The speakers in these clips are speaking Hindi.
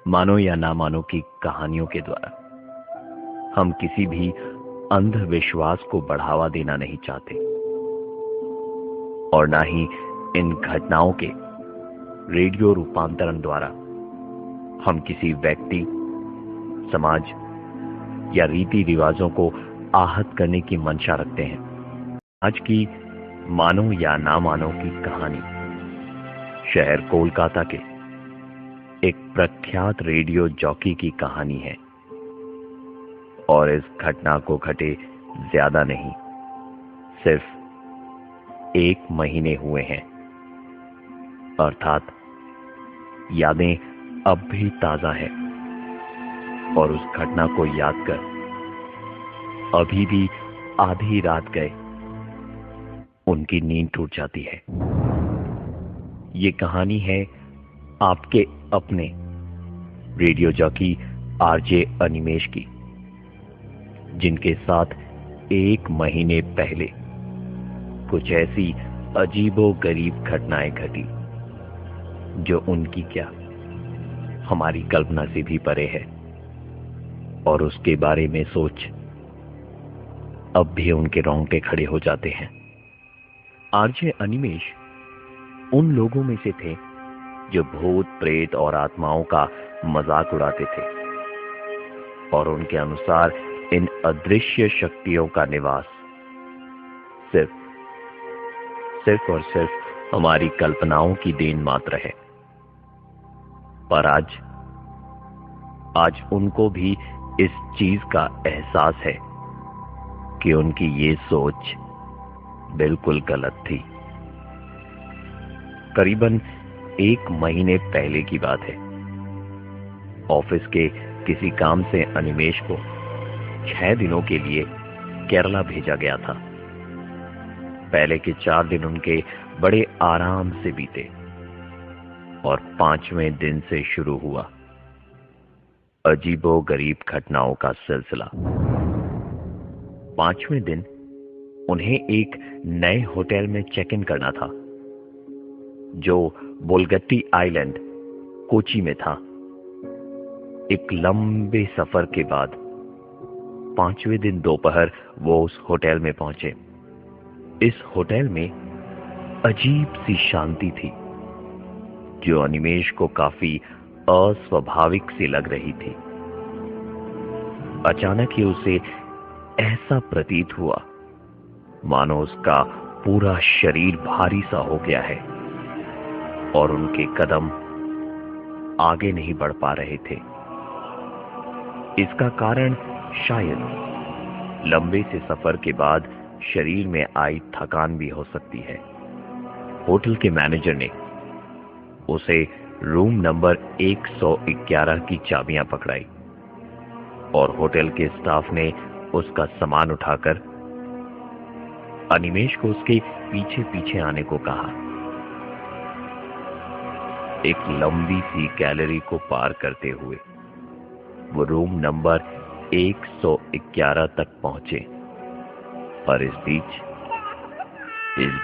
मानो या ना मानो की कहानियों के द्वारा हम किसी भी अंधविश्वास को बढ़ावा देना नहीं चाहते और ना ही इन घटनाओं के रेडियो रूपांतरण द्वारा हम किसी व्यक्ति, समाज या रीति रिवाजों को आहत करने की मंशा रखते हैं। आज की मानो या ना मानो की कहानी शहर कोलकाता के एक प्रख्यात रेडियो जॉकी की कहानी है और इस घटना को घटे ज्यादा नहीं, सिर्फ 1 महीने हुए हैं। अर्थात यादें अब भी ताजा है और उस घटना को याद कर अभी भी आधी रात गए उनकी नींद टूट जाती है। ये कहानी है आपके अपने रेडियो जॉकी आरजे अनिमेश की, जिनके साथ 1 महीने पहले कुछ ऐसी अजीबोगरीब घटनाएं घटी जो उनकी क्या हमारी कल्पना से भी परे है और उसके बारे में सोच अब भी उनके रोंगटे खड़े हो जाते हैं। आरजे अनिमेश उन लोगों में से थे जो भूत प्रेत और आत्माओं का मजाक उड़ाते थे और उनके अनुसार इन अदृश्य शक्तियों का निवास सिर्फ और सिर्फ हमारी कल्पनाओं की देन मात्र है। पर आज उनको भी इस चीज का एहसास है कि उनकी ये सोच बिल्कुल गलत थी। करीबन 1 महीने पहले की बात है। ऑफिस के किसी काम से अनिमेश को 6 दिनों के लिए केरला भेजा गया था। पहले के 4 दिन उनके बड़े आराम से बीते और 5वें दिन से शुरू हुआ अजीबोगरीब घटनाओं का सिलसिला। 5वें दिन उन्हें एक नए होटल में चेक इन करना था जो बोलगट्टी आइलैंड, कोची में था। एक लंबे सफर के बाद 5वें दिन दोपहर वो उस होटल में पहुंचे। इस होटल में अजीब सी शांति थी जो अनिमेश को काफी अस्वाभाविक सी लग रही थी। अचानक ही उसे ऐसा प्रतीत हुआ मानो उसका पूरा शरीर भारी सा हो गया है और उनके कदम आगे नहीं बढ़ पा रहे थे। इसका कारण शायद लंबे से सफर के बाद शरीर में आई थकान भी हो सकती है। होटल के मैनेजर ने उसे रूम नंबर 111 की चाबियां पकड़ाई और होटल के स्टाफ ने उसका सामान उठाकर अनिमेश को उसके पीछे पीछे आने को कहा। एक लंबी सी गैलरी को पार करते हुए वो रूम नंबर 111 तक पहुंचे और इस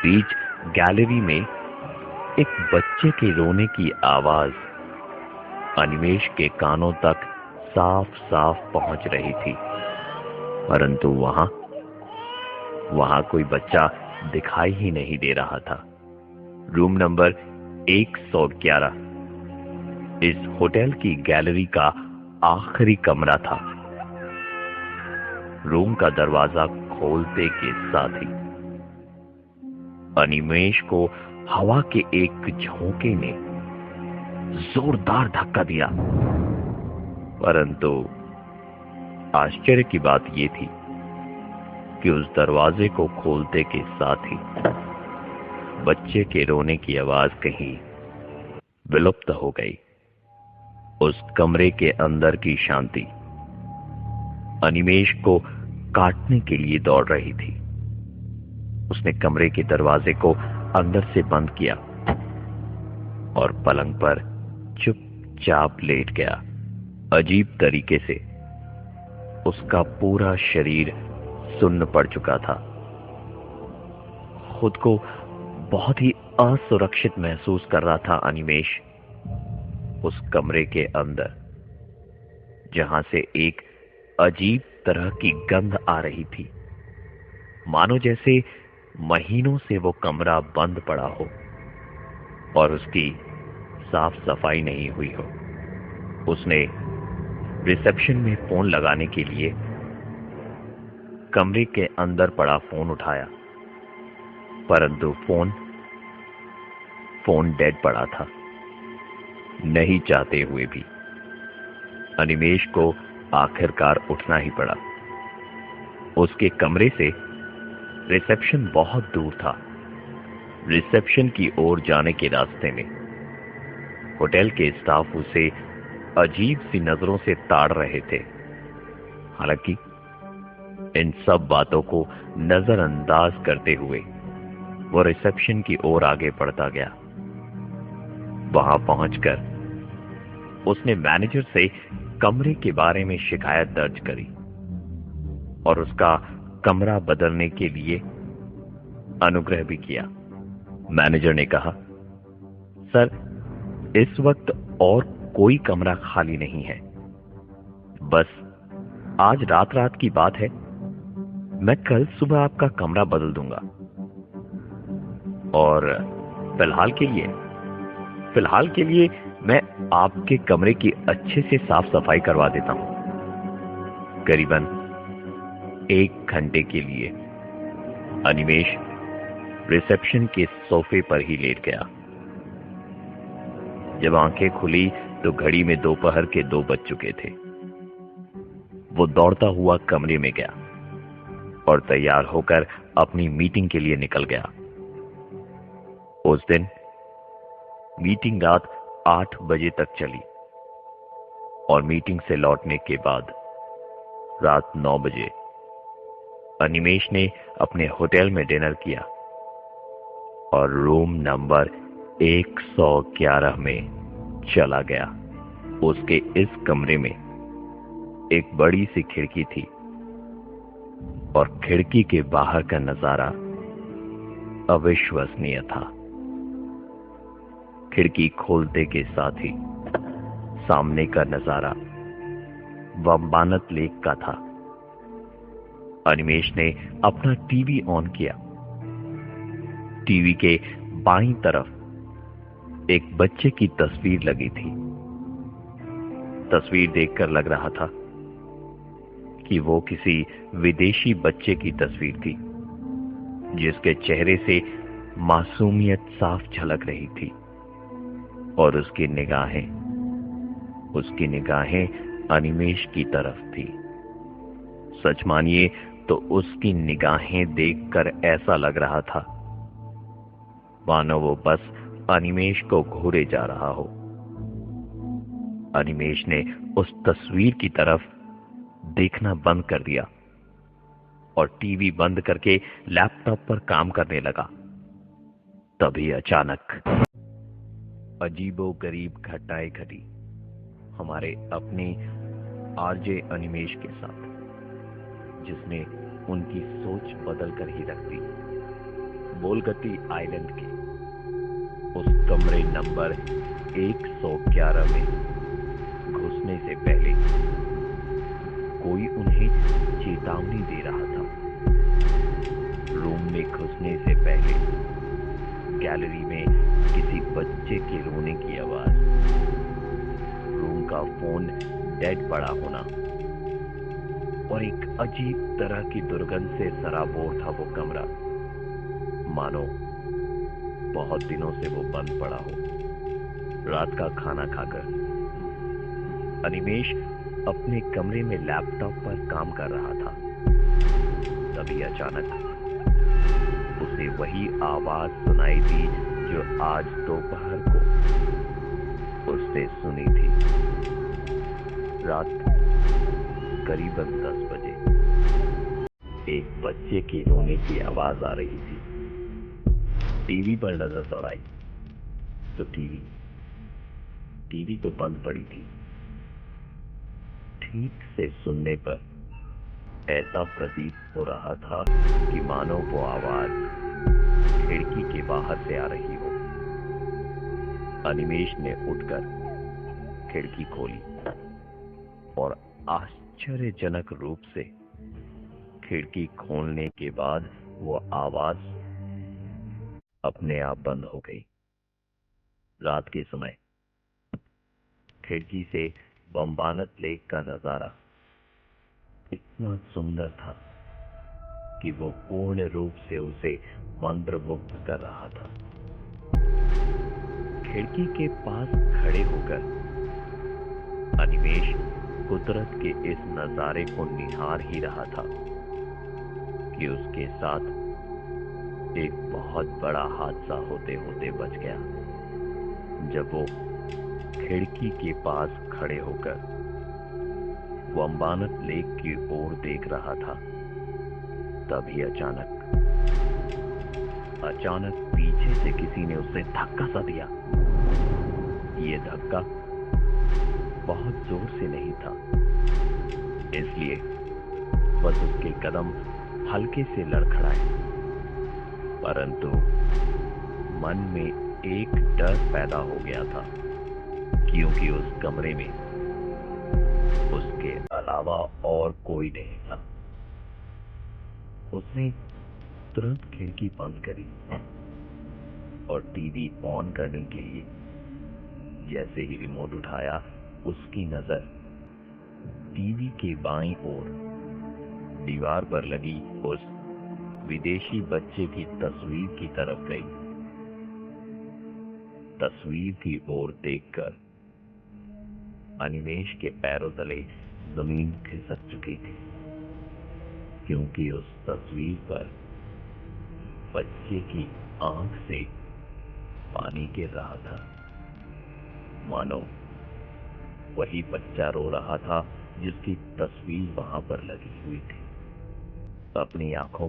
बीच गैलरी में एक बच्चे के रोने की आवाज अनिमेश के कानों तक साफ साफ पहुंच रही थी, परंतु वहां कोई बच्चा दिखाई ही नहीं दे रहा था। रूम नंबर 111 इस होटल की गैलरी का आखिरी कमरा था। रूम का दरवाजा खोलते के साथ ही अनिमेश को हवा के एक झोंके ने जोरदार धक्का दिया, परंतु आश्चर्य की बात यह थी कि उस दरवाजे को खोलते के साथ ही बच्चे के रोने की आवाज कहीं विलुप्त हो गई। उस कमरे के अंदर की शांति अनिमेश को काटने के लिए दौड़ रही थी। उसने कमरे के दरवाजे को अंदर से बंद किया और पलंग पर चुपचाप लेट गया। अजीब तरीके से उसका पूरा शरीर सुन्न पड़ चुका था। खुद को बहुत ही असुरक्षित महसूस कर रहा था अनिमेश उस कमरे के अंदर। जहां से एक अजीब तरह की गंध आ रही थी, मानो जैसे महीनों से वो कमरा बंद पड़ा हो और उसकी साफ सफाई नहीं हुई हो। उसने रिसेप्शन में फोन लगाने के लिए कमरे के अंदर पड़ा फोन उठाया, परंतु फोन डेड पड़ा था। नहीं चाहते हुए भी अनिमेश को आखिरकार उठना ही पड़ा। उसके कमरे से रिसेप्शन बहुत दूर था। रिसेप्शन की ओर जाने के रास्ते में होटल के स्टाफ उसे अजीब सी नजरों से ताड़ रहे थे। हालांकि इन सब बातों को नजरअंदाज करते हुए वो रिसेप्शन की ओर आगे बढ़ता गया। वहां पहुंचकर उसने मैनेजर से कमरे के बारे में शिकायत दर्ज करी और उसका कमरा बदलने के लिए अनुग्रह भी किया। मैनेजर ने कहा, सर, इस वक्त और कोई कमरा खाली नहीं है, बस आज रात की बात है। मैं कल सुबह आपका कमरा बदल दूंगा और फिलहाल के लिए मैं आपके कमरे की अच्छे से साफ सफाई करवा देता हूं। करीबन 1 घंटे के लिए अनिमेश रिसेप्शन के सोफे पर ही लेट गया। जब आंखें खुली तो घड़ी में दोपहर के 2 बज चुके थे। वो दौड़ता हुआ कमरे में गया और तैयार होकर अपनी मीटिंग के लिए निकल गया। उस दिन मीटिंग रात 8 बजे तक चली और मीटिंग से लौटने के बाद रात 9 बजे अनिमेश ने अपने होटल में डिनर किया और रूम नंबर 111 में चला गया। उसके इस कमरे में एक बड़ी सी खिड़की थी और खिड़की के बाहर का नजारा अविश्वसनीय था। खिड़की खोलते के साथ ही सामने का नजारा वंबानत लेक का था। अनिमेश ने अपना टीवी ऑन किया। टीवी के बाईं तरफ एक बच्चे की तस्वीर लगी थी। तस्वीर देखकर लग रहा था कि वो किसी विदेशी बच्चे की तस्वीर थी, जिसके चेहरे से मासूमियत साफ झलक रही थी और उसकी निगाहें अनिमेश की तरफ थी। सच मानिए तो उसकी निगाहें देखकर ऐसा लग रहा था मानो वो बस अनिमेश को घूरे जा रहा हो। अनिमेश ने उस तस्वीर की तरफ देखना बंद कर दिया और टीवी बंद करके लैपटॉप पर काम करने लगा। तभी अचानक अजीबोगरीब घटनाएं घटी हमारे अपने आरजे अनिमेश के साथ, जिसने उनकी सोच बदल कर ही रख दी। बोलगती आइलैंड के उस कमरे नंबर 111 में घुसने से पहले कोई उन्हें चेतावनी दे रहा था। रूम में घुसने से पहले गैलरी में किसी बच्चे के रोने की आवाज, रूम का फोन डेड पड़ा होना और एक अजीब तरह की दुर्गंध से सराबोर था वो कमरा, मानो बहुत दिनों से वो बंद पड़ा हो। रात का खाना खाकर अनिमेश अपने कमरे में लैपटॉप पर काम कर रहा था। तभी अचानक उसे वही आवाज सुनाई दी जो आज दोपहर को उसने सुनी थी। रात करीबन 10 बजे एक बच्चे के रोने की आवाज आ रही थी। टीवी पर नजर दौड़ाई तो टीवी तो बंद पड़ी थी। ठीक से सुनने पर ऐसा प्रतीत हो रहा था कि मानो वो आवाज खिड़की के बाहर से आ रही हो। अनिमेश ने उठकर खिड़की खोली और आश्चर्यजनक रूप से खिड़की खोलने के बाद वो आवाज अपने आप बंद हो गई। रात के समय खिड़की से बम्बानत लेक का नजारा इतना सुंदर था कि वो पूर्ण रूप से उसे मंत्रमुग्ध कर रहा था। खिड़की के पास खड़े होकर अनिमेष कुदरत के इस नजारे को निहार ही रहा था कि उसके साथ एक बहुत बड़ा हादसा होते होते बच गया। जब वो खिड़की के पास खड़े होकर वंबानत लेक की ओर देख रहा था, तभी अचानक पीछे से किसी ने उसे धक्का सा दिया। ये धक्का बहुत जोर से नहीं था, इसलिए बस उसके कदम हल्के से लड़खड़ाए, परंतु मन में एक डर पैदा हो गया था, क्योंकि उस कमरे में उसके अलावा और कोई नहीं था। उसने तुरंत खिड़की बंद करी और टीवी ऑन करने के लिए जैसे ही रिमोट उठाया, उसकी नजर टीवी के बाईं ओर दीवार पर लगी उस विदेशी बच्चे की तस्वीर की तरफ गई। तस्वीर की ओर देखकर अनिमेष के पैरों तले जमीन खिसक चुकी थी, क्योंकि उस तस्वीर पर बच्चे की आंख से पानी गिर रहा था, मानो वही बच्चा रो रहा था जिसकी तस्वीर वहां पर लगी हुई थी। अपनी आंखों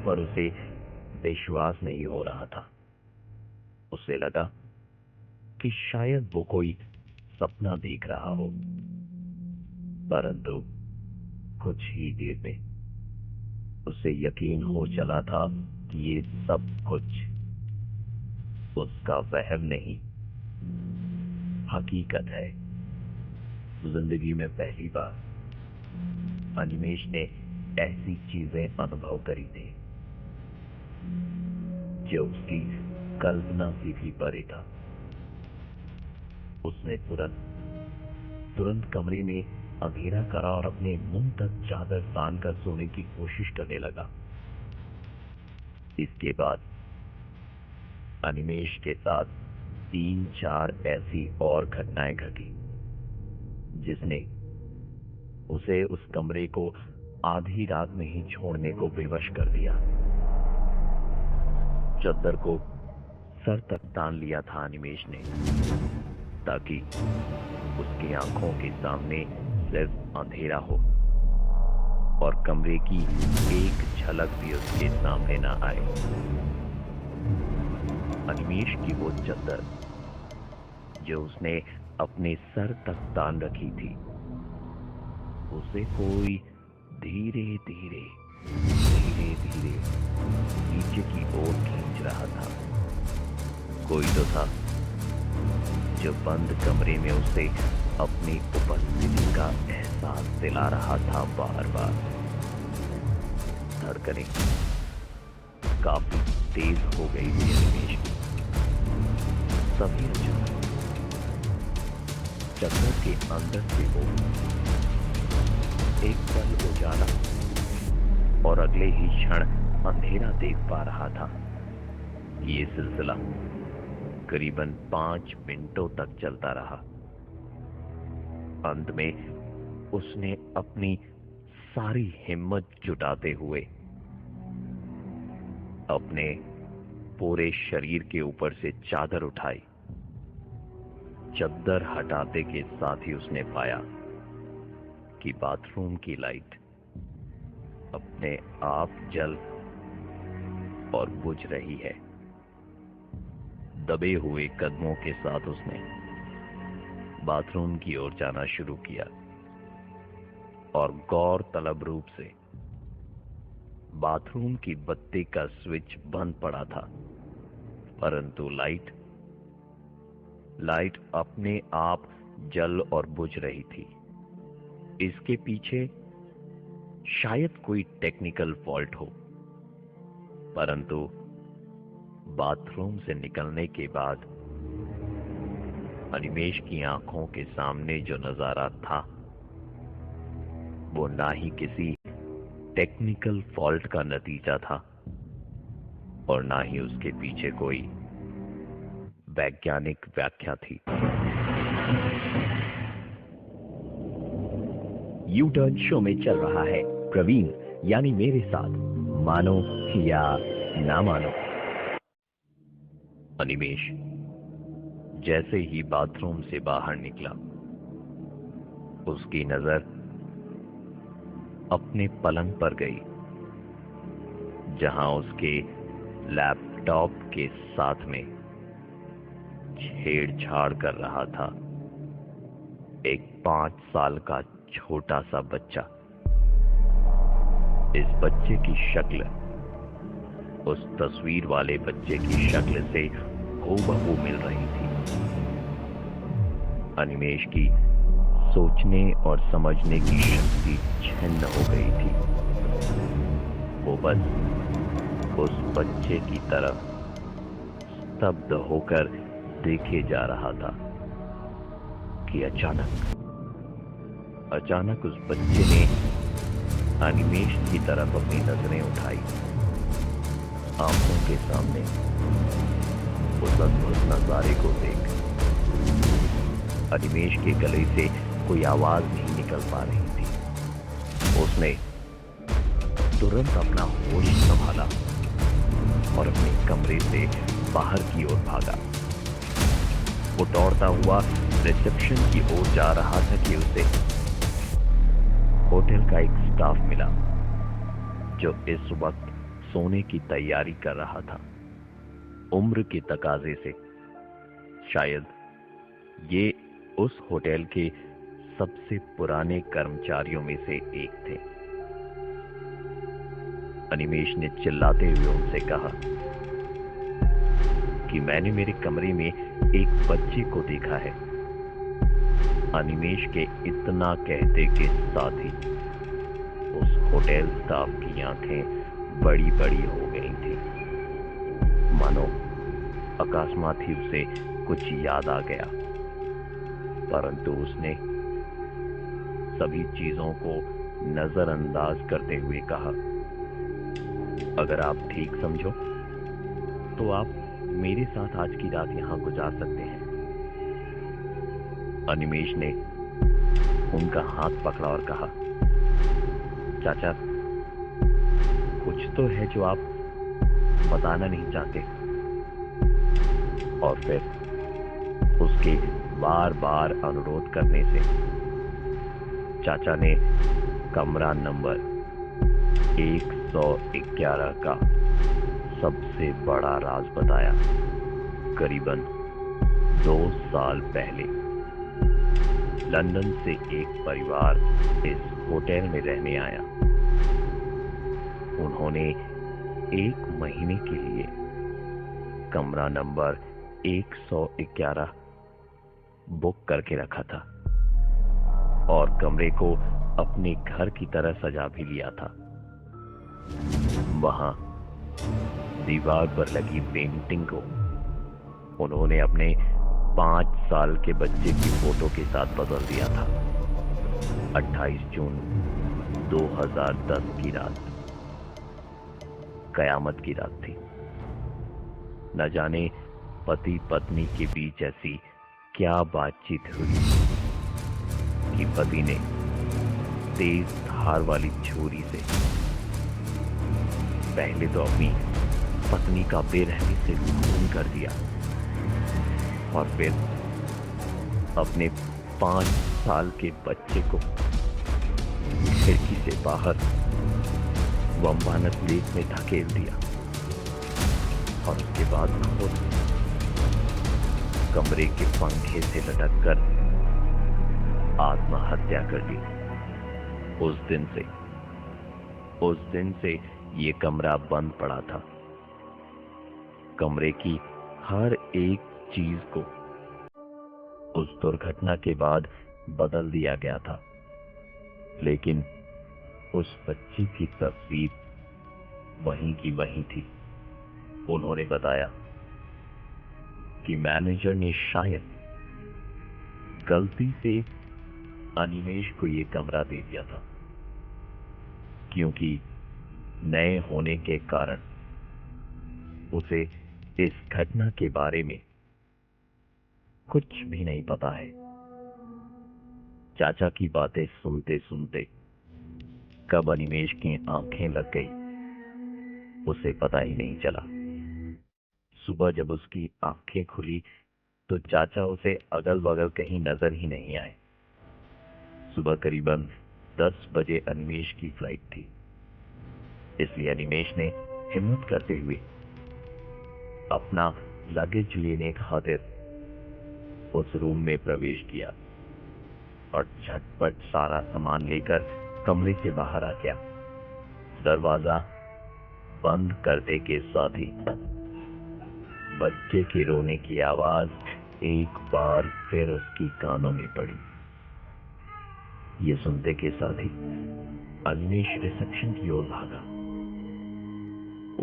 पर उसे विश्वास नहीं हो रहा था। उसे लगा कि शायद वो कोई सपना देख रहा हो, परंतु कुछ ही देर में उसे यकीन हो चला था कि ये सब कुछ उसका वहम नहीं, हकीकत है। जिंदगी में पहली बार अनिमेष ने ऐसी चीजें अनुभव करी थी जो उसकी कल्पना से भी परे था। उसने तुरंत कमरे में अंधेरा करा और अपने मुंह तक चादर तान कर सोने की कोशिश करने लगा। इसके बाद अनिमेष के साथ 3-4 ऐसी और घटनाएं घटी जिसने उसे उस कमरे को आधी रात में ही छोड़ने को विवश कर दिया। चद्दर को सर तक तान लिया था अनिमेष ने, ताकि उसकी आंखों के सामने सिर्फ अंधेरा हो और कमरे की एक झलक भी उसके सामने ना आए। अनिमेष की वो चद्दर जो उसने अपने सर तक तान रखी थी, उसे कोई धीरे धीरे नीचे की ओर खींच रहा था। कोई तो था जो बंद कमरे में उसे अपनी उपस्थिति का एहसास दिला रहा था। बार बार धड़कनें काफी तेज हो गई थी अनिमेष की। तभी अचानक चद्दर के अंदर से वो एक पल उजाला और अगले ही क्षण अंधेरा देख पा रहा था। ये सिलसिला करीबन 5 मिनटों तक चलता रहा। अंत में उसने अपनी सारी हिम्मत जुटाते हुए अपने पूरे शरीर के ऊपर से चादर उठाई। चद्दर हटाते के साथ ही उसने पाया कि बाथरूम की लाइट अपने आप जल और बुझ रही है। दबे हुए कदमों के साथ उसने बाथरूम की ओर जाना शुरू किया और गौरतलब रूप से बाथरूम की बत्ती का स्विच बंद पड़ा था, परंतु लाइट अपने आप जल और बुझ रही थी। इसके पीछे शायद कोई टेक्निकल फॉल्ट हो, परंतु बाथरूम से निकलने के बाद अनिमेष की आंखों के सामने जो नजारा था वो ना ही किसी टेक्निकल फॉल्ट का नतीजा था और ना ही उसके पीछे कोई वैज्ञानिक व्याख्या थी। यू टर्न शो में चल रहा है प्रवीण यानी मेरे साथ, मानो या ना मानो। अनिमेष जैसे ही बाथरूम से बाहर निकला, उसकी नजर अपने पलंग पर गई, जहां उसके लैपटॉप के साथ में छेड़छाड़ कर रहा था एक 5 साल का छोटा सा बच्चा। इस बच्चे की शक्ल उस तस्वीर वाले बच्चे की शक्ल से हूबहू मिल रही थी। अनिमेष की सोचने और समझने की शक्ति छिन्न हो गई थी। वो बस उस बच्चे की तरफ स्तब्ध होकर देखे जा रहा था कि अचानक उस बच्चे ने अनिमेष की तरफ अपनी नजरें उठाई। आंखों के सामने उस अद्भुत नजारे को देख अनिमेष के गले से कोई आवाज नहीं निकल पा रही थी। उसने तुरंत अपना होश संभाला और अपने कमरे से बाहर की ओर भागा। वो दौड़ता हुआ रिसेप्शन की ओर जा रहा था कि उसे होटल का एक स्टाफ मिला जो इस वक्त सोने की तैयारी कर रहा था। उम्र के तकाजे से शायद ये उस होटल के सबसे पुराने कर्मचारियों में से एक थे। अनिमेष ने चिल्लाते हुए उनसे कहा कि मैंने मेरे कमरे में एक बच्चे को देखा है। अनिमेष के इतना कहते के साथ ही उस होटल स्टाफ की आंखें बड़ी बड़ी हो गई थी, मानो अकस्मात ही उसे कुछ याद आ गया। परंतु उसने सभी चीजों को नजरअंदाज करते हुए कहा, अगर आप ठीक समझो तो आप मेरे साथ आज की रात यहां गुजार सकते हैं। अनिमेष ने उनका हाथ पकड़ा और कहा, चाचा, कुछ तो है जो आप बताना नहीं चाहते। और फिर उसके बार बार अनुरोध करने से चाचा ने कमरा नंबर 111 का सबसे बड़ा राज बताया। करीबन 2 साल पहले लंदन से एक परिवार इस होटल में रहने आया। उन्होंने 1 महीने के लिए कमरा नंबर 111 बुक करके रखा था और कमरे को अपने घर की तरह सजा भी लिया था। वहां दीवार पर लगी पेंटिंग को उन्होंने अपने 5 साल के बच्चे की फोटो के साथ बदल दिया था। 28 जून 2010 की रात कयामत की रात थी। न जाने पति पत्नी के बीच ऐसी क्या बातचीत हुई कि पति ने तेज धार वाली छुरी से पहले तो अपनी पत्नी का बेरहमी से खून कर दिया और फिर अपने 5 साल के बच्चे को खिड़की से बाहर वंवानत लेक में धकेल दिया और उसके बाद खुद कमरे के पंखे से लटककर आत्महत्या कर ली। उस दिन से ये कमरा बंद पड़ा था। कमरे की हर एक चीज को उस दुर्घटना के बाद बदल दिया गया था, लेकिन उस बच्ची की तस्वीर वहीं की वहीं थी। उन्होंने बताया कि मैनेजर ने शायद गलती से अनिमेश को यह कमरा दे दिया था, क्योंकि नए होने के कारण उसे इस घटना के बारे में कुछ भी नहीं पता है। चाचा की बातें सुनते सुनते कब अनिमेश की आंखें लग गई उसे पता ही नहीं चला। सुबह जब उसकी आंखें खुली तो चाचा उसे अगल बगल कहीं नजर ही नहीं आए। सुबह करीबन 10 बजे अनिमेश की फ्लाइट थी, इसलिए अनिमेश ने हिम्मत करते हुए अपना लगेज लेने खातिर उस रूम में प्रवेश किया और झटपट सारा सामान लेकर कमरे से बाहर आ गया। दरवाजा बंद करने के साथ ही बच्चे के रोने की आवाज एक बार फिर उसकी कानों में पड़ी। ये सुनते के साथ ही अनिमेश रिसेप्शन की ओर भागा।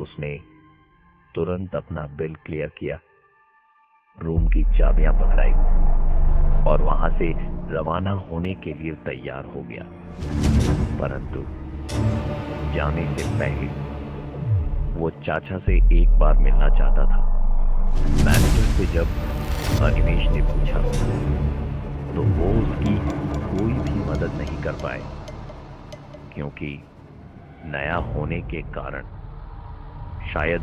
उसने तुरंत अपना बिल क्लियर किया, रूम की चाबियां पकड़ाई और वहां से रवाना होने के लिए तैयार हो गया। परंतु जाने से पहले वो चाचा से एक बार मिलना चाहता था। मैनेजर से जब अनिमेश ने पूछा तो वो उसकी कोई भी मदद नहीं कर पाए, क्योंकि नया होने के कारण शायद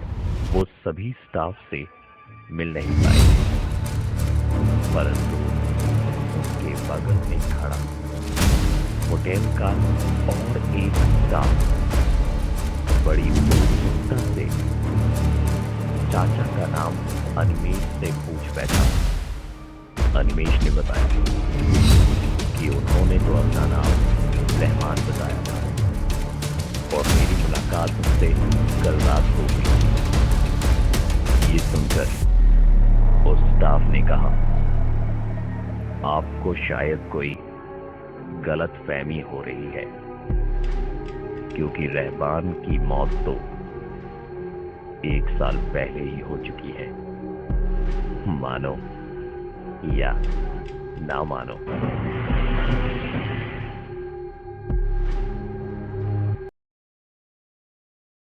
वो सभी स्टाफ से मिल नहीं पाए। परंतु उसके बगल में खड़ा होटल का और एक स्टाफ बड़ी उत्सुकता से चाचा का नाम अनिमेश से पूछ बैठा। अनिमेश ने बताया कि उन्होंने तो अपना नाम रहमान बताया था और मेरी मुलाकात उनसे कल रात हो गई। ये सुनकर उस स्टाफ ने कहा, आपको शायद कोई गलत फहमी हो रही है, क्योंकि रहमान की मौत तो 1 साल पहले ही हो चुकी है। मानो या ना मानो।